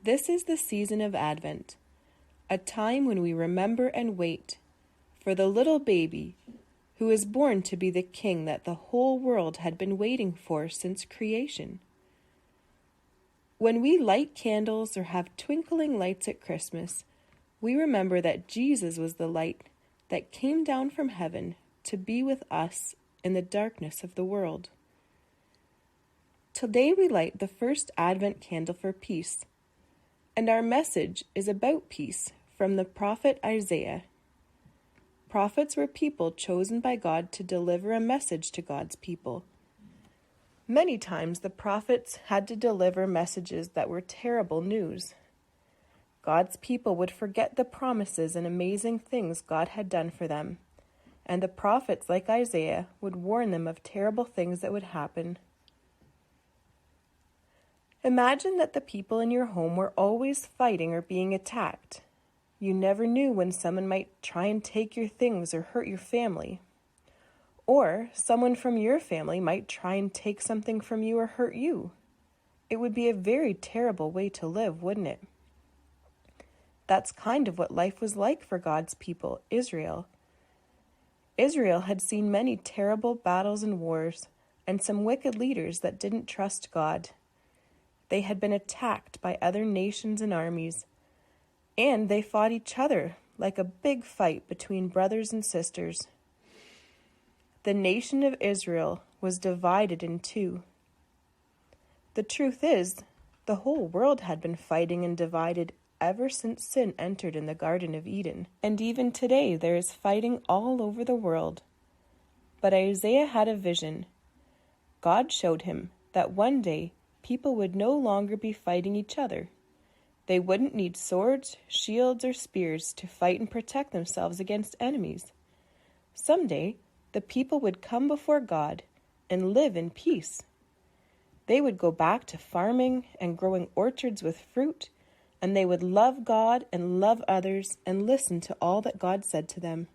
This is the season of Advent, a time when we remember and wait for the little baby who is born to be the king that the whole world had been waiting for since creation. When we light candles or have twinkling lights at Christmas, we remember that Jesus was the light that came down from heaven to be with us in the darkness of the world. Today we light the first Advent candle for peace, and our message is about peace from the prophet Isaiah. Prophets were people chosen by God to deliver a message to God's people. Many times the prophets had to deliver messages that were terrible news. God's people would forget the promises and amazing things God had done for them, and the prophets like Isaiah would warn them of terrible things that would happen. Imagine that the people in your home were always fighting or being attacked. You never knew when someone might try and take your things or hurt your family. Or someone from your family might try and take something from you or hurt you. It would be a very terrible way to live, wouldn't it? That's kind of what life was like for God's people, Israel. Israel had seen many terrible battles and wars, and some wicked leaders that didn't trust God. They had been attacked by other nations and armies, and they fought each other like a big fight between brothers and sisters. The nation of Israel was divided in two. The truth is, the whole world had been fighting and divided ever since sin entered in the Garden of Eden. And even today there is fighting all over the world. But Isaiah had a vision. God showed him that one day people would no longer be fighting each other. They wouldn't need swords, shields, or spears to fight and protect themselves against enemies. Someday, the people would come before God and live in peace. They would go back to farming and growing orchards with fruit, and they would love God and love others and listen to all that God said to them.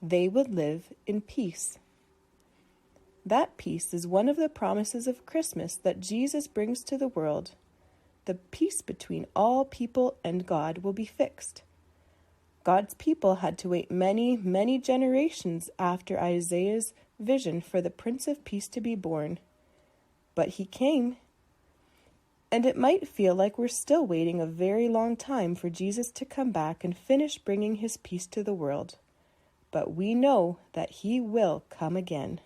They would live in peace. That peace is one of the promises of Christmas that Jesus brings to the world. The peace between all people and God will be fixed. God's people had to wait many, many generations after Isaiah's vision for the Prince of Peace to be born. But he came. And it might feel like we're still waiting a very long time for Jesus to come back and finish bringing his peace to the world. But we know that he will come again.